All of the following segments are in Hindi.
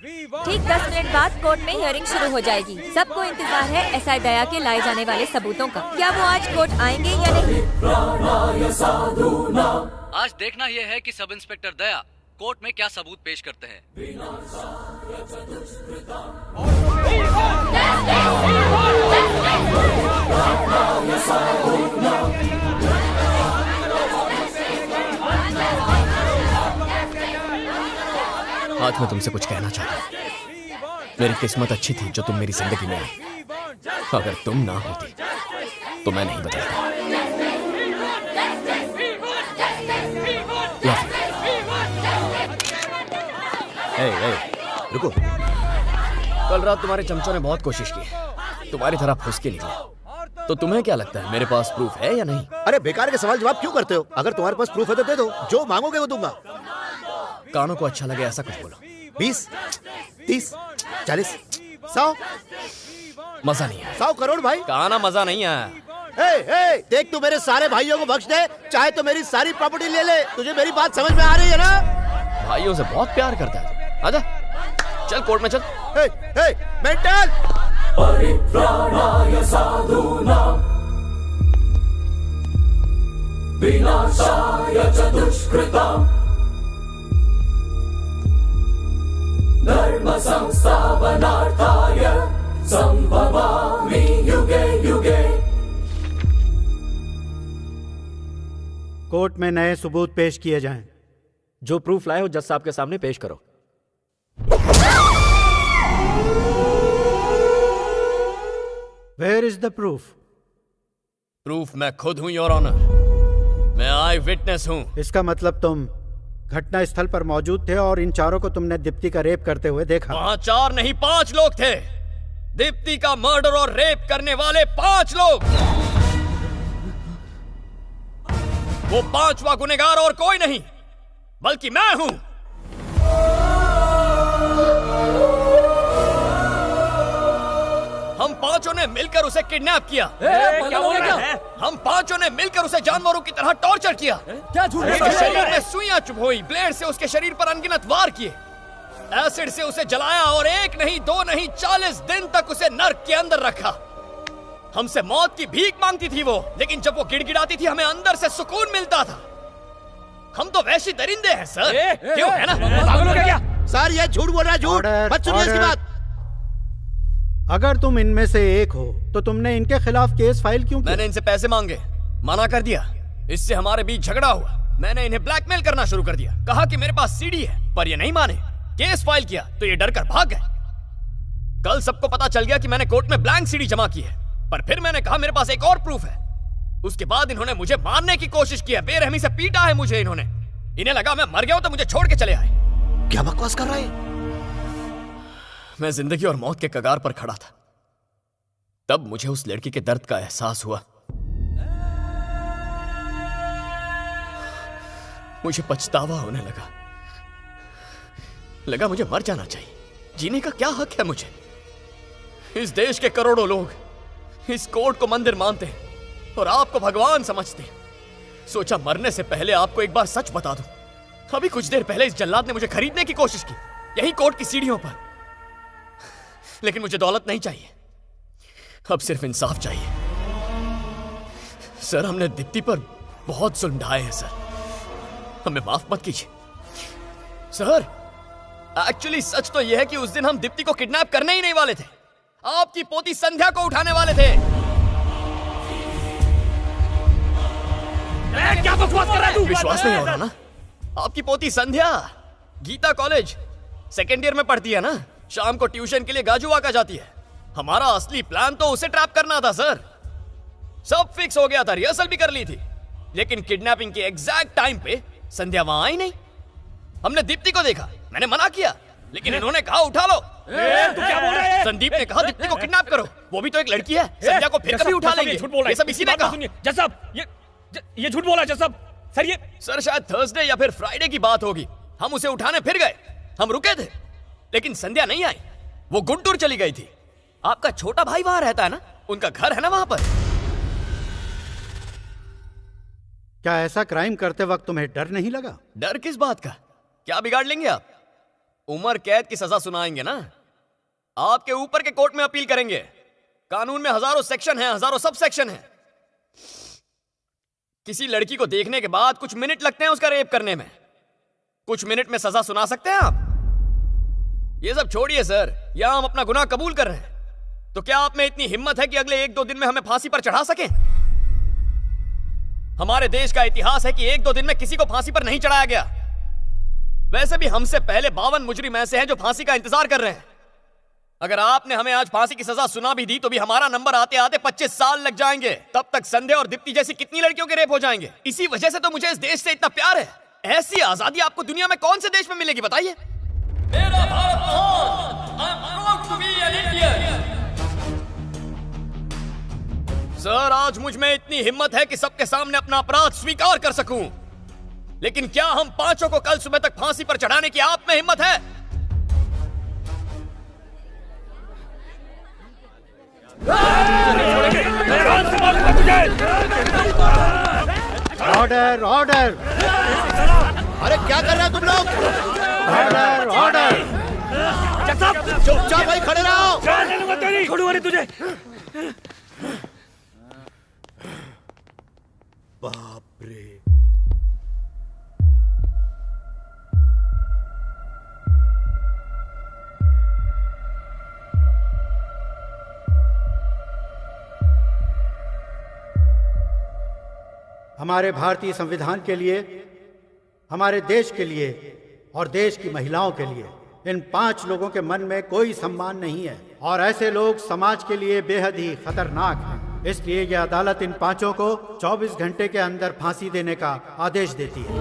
ठीक 10 मिनट बाद कोर्ट में हियरिंग शुरू हो जाएगी। सबको इंतजार है एसआई दया के लाए जाने वाले सबूतों का। क्या वो आज कोर्ट आएंगे या नहीं? आज देखना यह है कि सब इंस्पेक्टर दया कोर्ट में क्या सबूत पेश करते हैं। आज मैं तुमसे कुछ कहना चाहता हूँ। मेरी किस्मत अच्छी थी जो तुम मेरी जिंदगी में आई। अगर तुम ना होती तो मैं नहीं बदलता। रुको। कल रात तुम्हारे चमचों ने बहुत कोशिश की, तुम्हारी तरह फुसके निकले। तो तुम्हें क्या लगता है मेरे पास प्रूफ है या नहीं? अरे बेकार के सवाल जवाब क्यों करते हो? अगर तुम्हारे पास प्रूफ है तो दे दो, जो मांगोगे वो दूंगा। कानों को अच्छा लगे ऐसा कुछ बोलो। 20, 30, 40, 100। मजा नहीं है। 100 करोड़ भाई। काना मजा नहीं है। देख, तू मेरे सारे भाइयों को बख्श दे, चाहे तो मेरी सारी प्रॉपर्टी ले ले। तुझे मेरी बात समझ में आ रही है ना? भाइयों से बहुत प्यार करता है। आजा, चल कोर्ट में चल। मेंटल। परित्राणाय साधूनां विनाशाय च दुष्कृतां धर्म संस्थापनार्थाय संभवामि युगे युगे। कोर्ट में नए सबूत पेश किए जाएं। जो प्रूफ लाए हो जज साहब के सामने पेश करो। Where is the proof? Proof मैं खुद हूं योर ऑनर। मैं आई विटनेस हूं। इसका मतलब तुम घटना स्थल पर मौजूद थे और इन चारों को तुमने दीप्ति का रेप करते हुए देखा। वहां 4 नहीं 5 लोग थे। दीप्ति का मर्डर और रेप करने वाले 5 लोग। वो 5वां गुनहगार और कोई नहीं बल्कि मैं हूं। हम 5 ने मिलकर उसे किडनैप किया। क्या बोल रहे हैं? हम 5 ने मिलकर उसे जानवरों की तरह टॉर्चर किया। क्या झूठ बोल उसके रहे शरीर हैं? में सुइयां चुभोई, ब्लेड से उसके शरीर पर अनगिनत वार किए, एसिड से उसे जलाया और 1 नहीं 2 नहीं 40 दिन तक उसे नर्क के अंदर रखा। हमसे मौत की भीख मांगती थी वो, लेकिन जब वो गिड़गिड़ाती थी हमें अंदर से सुकून मिलता था। हम तो वैसी दरिंदे हैं सर। क्यों है ना? पागल हो गया क्या? सर ये झूठ बोल रहा है, झूठ। मत सुनिए इसकी बात। अगर तुम इनमें से एक हो तो तुमने इनके खिलाफ केस फाइल क्यों किया? मैंने इनसे पैसे मांगे, मना कर दिया। इससे हमारे बीच झगड़ा हुआ। मैंने इन्हें ब्लैकमेल करना शुरू कर दिया। कहा कि मेरे पास सीडी है, पर ये नहीं माने। केस फाइल किया तो ये डर कर भाग गए। कल सबको पता चल गया कि मैंने कोर्ट में ब्लैंक सीडी जमा की है, पर फिर मैंने कहा मेरे पास एक और प्रूफ है। उसके बाद इन्होंने मुझे मारने की कोशिश की है। बेरहमी से पीटा है मुझे इन्होंने। इन्हें लगा मैं मर गया हूं तो मुझे छोड़ के चले आए। क्या बकवास कर रहा है? मैं जिंदगी और मौत के कगार पर खड़ा था। तब मुझे उस लड़की के दर्द का एहसास हुआ। मुझे पछतावा होने लगा मुझे मर जाना चाहिए। जीने का क्या हक है मुझे? इस देश के करोड़ों लोग इस कोर्ट को मंदिर मानते हैं और आपको भगवान समझते हैं। सोचा मरने से पहले आपको एक बार सच बता दूं। अभी कुछ देर पहले इस जल्लाद ने मुझे खरीदने की कोशिश की, यही कोर्ट की सीढ़ियों पर। लेकिन मुझे दौलत नहीं चाहिए, अब सिर्फ इंसाफ चाहिए। सर हमने दीप्ति पर बहुत जुल्म ढाए हैं सर, हमें माफ मत कीजिए। सर एक्चुअली सच तो यह है कि उस दिन हम दीप्ति को किडनैप करने ही नहीं वाले थे। आपकी पोती संध्या को उठाने वाले थे। क्या बकवास कर रहा है तू? विश्वास नहीं हो रहा ना? आपकी पोती संध्या गीता कॉलेज 2nd ईयर में पढ़ती है ना। शाम को ट्यूशन के लिए गाजुवाका जाती है। हमारा असली प्लान तो उसे ट्रैप करना था सर। सब फिक्स हो गया था, रिहर्सल भी कर ली थी। लेकिन किडनैपिंग के एग्जैक्ट टाइम पे संध्या वहां आई नहीं। हमने दीप्ति को देखा, मैंने मना किया, लेकिन इन्होंने कहा उठा लो। तू क्या बोल रहा है? संदीप ने कहा दीप्ति को किडनैप करो, वो भी तो एक लड़की है। संध्या को फिर कभी उठा लेंगे। ये सब इसी ने कहा। जज साहब ये झूठ बोला जज साहब। सर शायद थर्सडे या फिर फ्राइडे की बात होगी। हम उसे उठाने फिर गए, हम रुके थे, लेकिन संध्या नहीं आई। वो गुंटूर चली गई थी। आपका छोटा भाई वहां रहता है ना, उनका घर है ना वहां पर। क्या ऐसा क्राइम करते वक्त तुम्हें डर नहीं लगा? डर किस बात का? क्या बिगाड़ लेंगे आप? उम्र कैद की सजा सुनाएंगे ना? आपके ऊपर के कोर्ट में अपील करेंगे। कानून में हजारों सेक्शन हैं, हजारों सब सेक्शन हैं। किसी लड़की को देखने के बाद कुछ मिनट लगते हैं उसका रेप करने में। कुछ मिनट में सजा सुना सकते हैं आप? ये सब छोड़िए सर, यहां हम अपना गुनाह कबूल कर रहे हैं। तो क्या आप में इतनी हिम्मत है कि अगले 1-2 दिन में हमें फांसी पर चढ़ा सकें? हमारे देश का इतिहास है कि 1-2 दिन में किसी को फांसी पर नहीं चढ़ाया गया। वैसे भी हमसे पहले 52 मुजरिम ऐसे हैं जो फांसी का इंतजार कर रहे हैं। अगर आपने हमें आज फांसी की सजा सुना भी दी तो भी हमारा नंबर आते आते 25 साल लग जाएंगे। तब तक संध्या और दीप्ति जैसी कितनी लड़कियों के रेप हो जाएंगे। इसी वजह से तो मुझे इस देश से इतना प्यार है। ऐसी आजादी आपको दुनिया में कौन से देश में मिलेगी बताइए? मेरा भारत महान, I am proud to be an Indian। Sir, आज मुझ में इतनी हिम्मत है कि सबके सामने अपना अपराध स्वीकार कर सकूं। लेकिन क्या हम पांचों को कल सुबह तक फांसी पर चढ़ाने की आप में हिम्मत है? Order order. अरे क्या कर रहे हो तुम लोग? Order order. चुपचाप भाई खड़े रहो। छोड़ूंगा नहीं तुझे। बाप रे। हमारे भारतीय संविधान के लिए, हमारे देश के लिए और देश की महिलाओं के लिए इन 5 लोगों के मन में कोई सम्मान नहीं है और ऐसे लोग समाज के लिए बेहद ही खतरनाक हैं। इसलिए यह अदालत इन 5 को 24 घंटे के अंदर फांसी देने का आदेश देती है।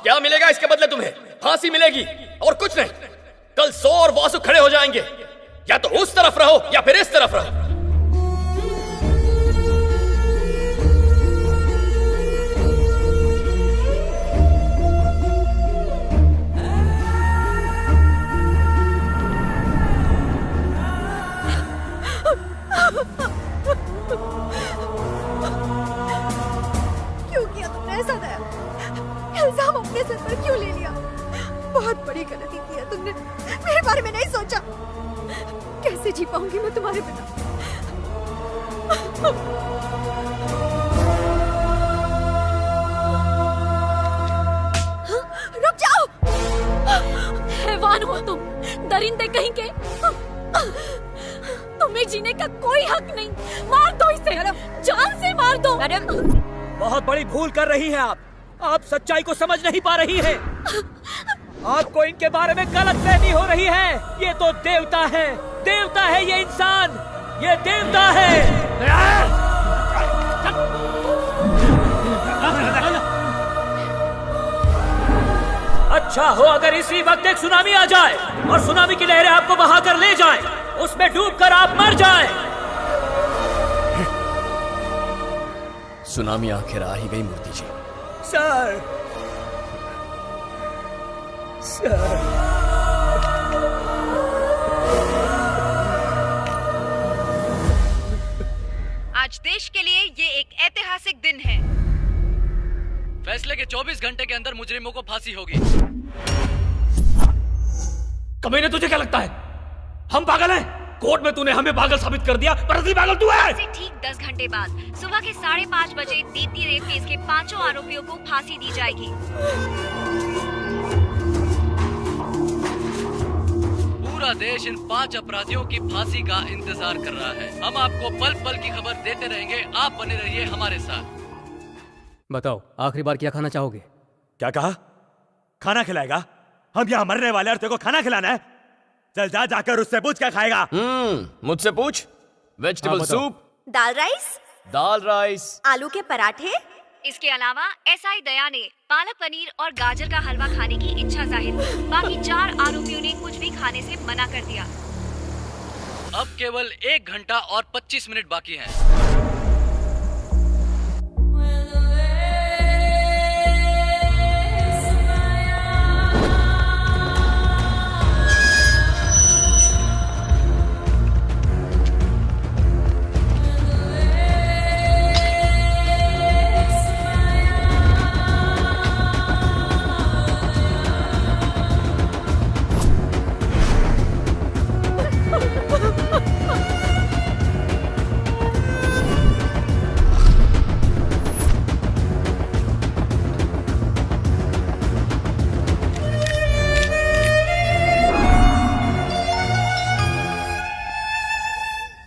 क्या मिलेगा इसके बदले तुम्हें? फांसी मिलेगी और कुछ नहीं। कल 100 और वासु खड़े हो जाएंगे। या तो उस तरफ रहो या फिर इस तरफ रहो। क्यों किया तुमने ऐसा दया? इल्जाम अपने सर पर क्यों ले लिया? बहुत बड़ी गलती की है तुमने। मेरे बारे में नहीं सोचा। कैसे जी पाऊंगी मैं तुम्हारे बिना? रुक जाओ। हैवान हो तुम, दरिंदे कहीं के। तुम्हें जीने का कोई हक नहीं। मार दो इसे, जान से मार दो। मैडम, बहुत बड़ी भूल कर रही हैं आप। आप सच्चाई को समझ नहीं पा रही हैं। आपको इनके बारे में गलतफहमी हो रही है। ये तो देवता है, देवता है ये इंसान, ये देवता है। अच्छा हो अगर इसी वक्त एक सुनामी आ जाए और सुनामी की लहरें आपको बहाकर ले जाएं, उसमें डूबकर आप मर जाएं। सुनामी आखिर आ ही गई मूर्ति जी। Sir, sir. आज देश के लिए ये एक ऐतिहासिक दिन है। फैसले के 24 घंटे के अंदर मुजरिमों को फांसी होगी। कमीने, तुझे क्या लगता है हम पागल हैं? कोर्ट में तूने हमें पागल साबित कर दिया, पर असली पागल तू है। ठीक 10 घंटे बाद सुबह के 5:30 बजे दीप्ति रेप केस के 5 आरोपियों को फांसी दी जाएगी। पूरा देश इन 5 अपराधियों की फांसी का इंतजार कर रहा है। हम आपको पल पल की खबर देते रहेंगे। आप बने रहिए हमारे साथ। बताओ, आखिरी बार क्या खाना चाहोगे? क्या कहा? खाना खिलाएगा? हम यहाँ मरने वाले और तेरे को खाना खिलाना है? चल जा, जाकर उससे पूछ क्या खाएगा। मुझसे पूछ। वेजिटेबल सूप, दाल राइस, दाल राइस, आलू के पराठे। इसके अलावा एसआई दया ने पालक पनीर और गाजर का हलवा खाने की इच्छा जाहिर की। बाकी 4 आरोपियों ने कुछ भी खाने से मना कर दिया। अब केवल 1 घंटा और 25 मिनट बाकी हैं।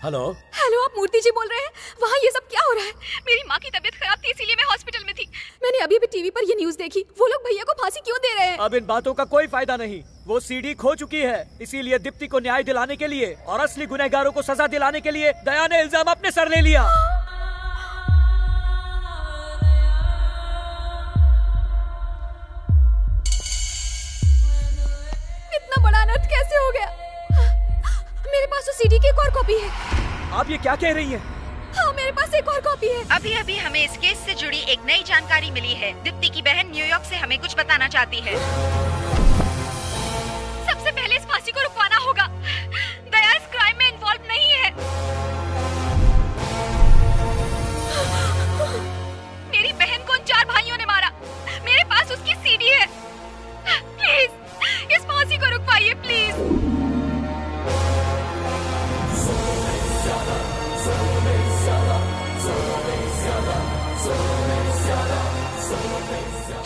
हेलो हेलो, आप मूर्ति जी बोल रहे हैं? वहाँ ये सब क्या हो रहा है? मेरी माँ की तबीयत खराब थी, इसीलिए मैं हॉस्पिटल में थी। मैंने अभी भी टीवी पर ये न्यूज़ देखी। वो लोग भैया को फांसी क्यों दे रहे हैं? अब इन बातों का कोई फायदा नहीं। वो सीडी खो चुकी है, इसीलिए दीप्ति को न्याय दिलाने के लिए और असली गुनहगारों को सजा दिलाने के लिए दया ने इल्जाम अपने सर ले लिया। इतना बड़ा अनर्थ कैसे हो गया? मेरे पास तो सीडी की एक और कॉपी है। आप ये क्या कह रही हैं? हाँ, मेरे पास एक और कॉपी है। अभी अभी हमें इस केस से जुड़ी एक नई जानकारी मिली है। दीप्ति की बहन न्यूयॉर्क से हमें कुछ बताना चाहती है। सबसे पहले इस फांसी को रुकवाना होगा। दया इस क्राइम में इन्वॉल्व नहीं है। मेरी बहन को उन 4 भाइयों ने मारा। मेरे पास उसकी सीडी है। प्लीज इस फांसी को रुकवाइए, प्लीज।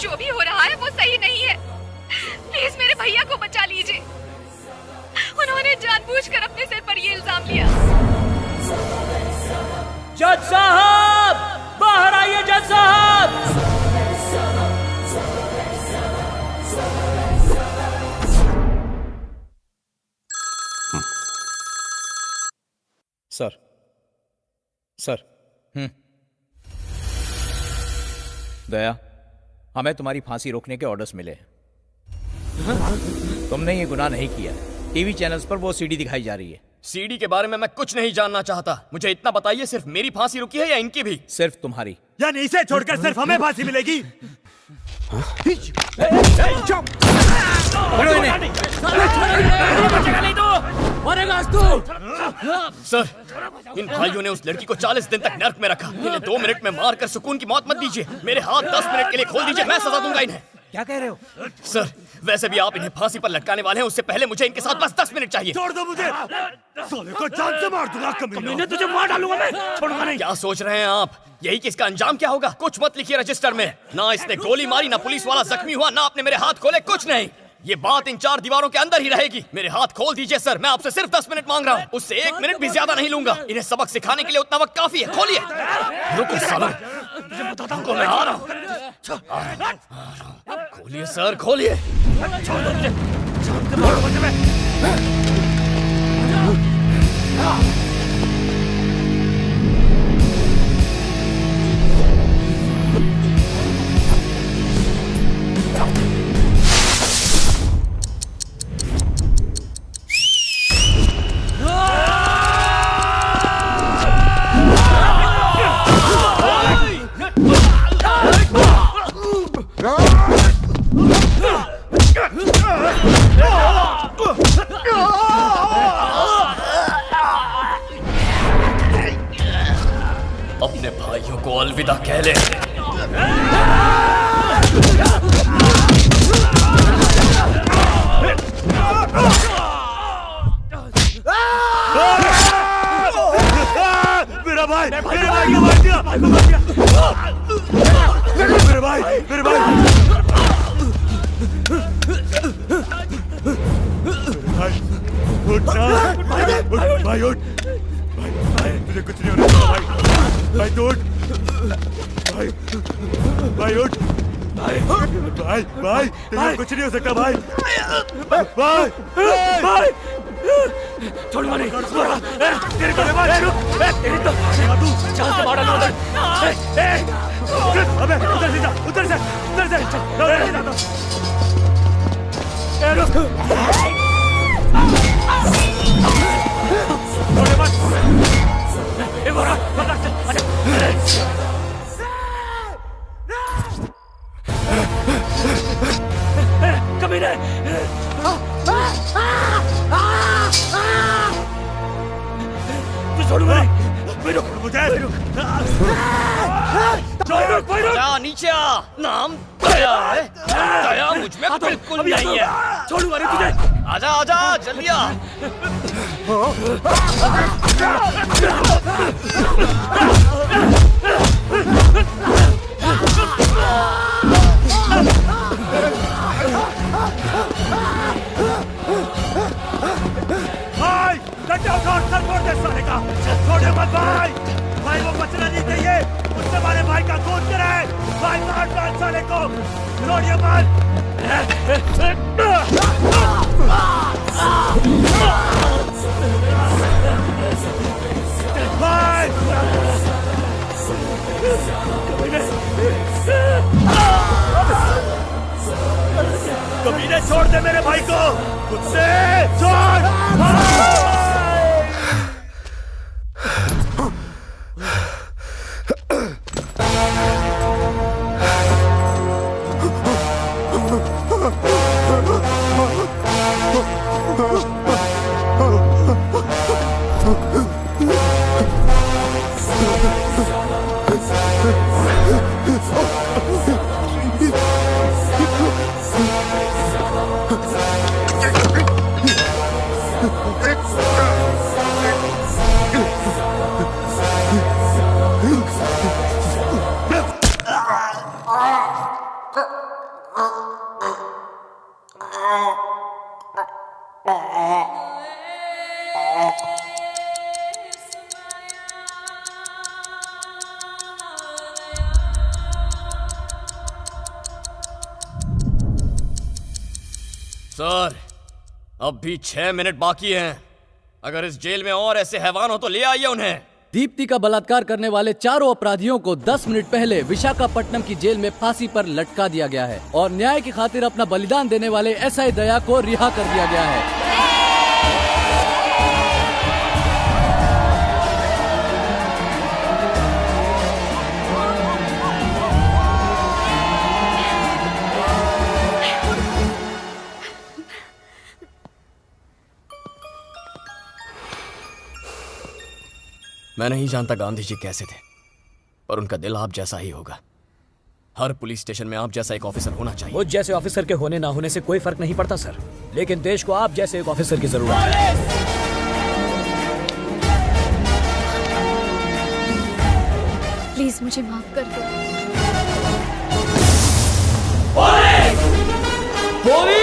जो भी हो रहा है वो सही नहीं है। प्लीज मेरे भैया को बचा लीजिए। उन्होंने जानबूझकर अपने सिर पर ये इल्जाम लिया। जज साहब, बाहर आइए जज साहब। सर दया, हमें तुम्हारी फांसी रोकने के ऑर्डर्स मिले हैं। तुमने ये गुनाह नहीं किया। टीवी चैनल्स पर वो सीडी दिखाई जा रही है। सीडी के बारे में मैं कुछ नहीं जानना चाहता। मुझे इतना बताइए, सिर्फ मेरी फांसी रुकी है या इनकी भी? सिर्फ तुम्हारी। यानी इसे छोड़कर सिर्फ हमें फांसी मिलेगी? सर, इन भाइयों ने उस लड़की को 40 दिन तक नर्क में रखा। इन्हें 2 मिनट में मारकर सुकून की मौत मत दीजिए। मेरे हाथ 10 मिनट के लिए खोल दीजिए, मैं सजा दूंगा इन्हें। क्या कह रहे हो? सर, वैसे भी आप इन्हें फांसी पर लटकाने वाले हैं, उससे पहले मुझे इनके साथ बस 10 मिनट चाहिए। छोड़ दो मुझे, साले को जान से मार दूंगा। कमीने, तुझे मार डालूंगा मैं, छोड़ूंगा नहीं। क्या सोच रहे हैं आप? यही कि इसका अंजाम क्या होगा? कुछ मत लिखिए रजिस्टर में। ना इसने गोली मारी, ना पुलिस वाला जख्मी हुआ, ना आपने मेरे हाथ खोले, कुछ नहीं। ये बात इन 4 दीवारों के अंदर ही रहेगी। मेरे हाथ खोल दीजिए सर, मैं आपसे सिर्फ 10 मिनट मांग रहा हूँ। उससे 1 मिनट भी ज्यादा नहीं लूंगा। इन्हें सबक सिखाने के लिए उतना वक्त काफी है। खोलिए। रुको सालो, मैं आ रहा हूँ। खोलिए सर, खोलिए। अपने भाइयों को अलविदा कह ले। मेरा भाई को मार दिया। मेरे भाई उठ भाई, उठ भाई, तुझे कुछ नहीं होने वाला भाई, तू उठ भाई, उठ भाई, तुझे कुछ नहीं हो सकता भाई। छोड़ूंगा नहीं। तेरे को तू जान से मार डालूंगा। अबे उधर से कमीने, तू छोड़ूंगा नहीं। जा नीचे आ। नाम दया है। दया मुझ में बिल्कुल नहीं है। छोड़ूंगा नहीं तुझे। आजा आजा, जल्दी आ। भाई, डंडा उठा, सर फोड़ दे साले का। साले को छोड़िए मत। कमीने छोड़ दे मेरे भाई को, कुत्ते छोड़। सर, अब भी 6 मिनट बाकी हैं। अगर इस जेल में और ऐसे हैवान हो तो ले आइए उन्हें। दीप्ति का बलात्कार करने वाले चारों अपराधियों को 10 मिनट पहले विशाखापट्टनम की जेल में फांसी पर लटका दिया गया है और न्याय की खातिर अपना बलिदान देने वाले एसआई दया को रिहा कर दिया गया है। मैं नहीं जानता गांधी जी कैसे थे, पर उनका दिल आप जैसा ही होगा। हर पुलिस स्टेशन में आप जैसा एक ऑफिसर होना चाहिए। मुझ जैसे ऑफिसर के होने ना होने से कोई फर्क नहीं पड़ता सर, लेकिन देश को आप जैसे एक ऑफिसर की जरूरत है। प्लीज मुझे माफ कर दो। पुलिस!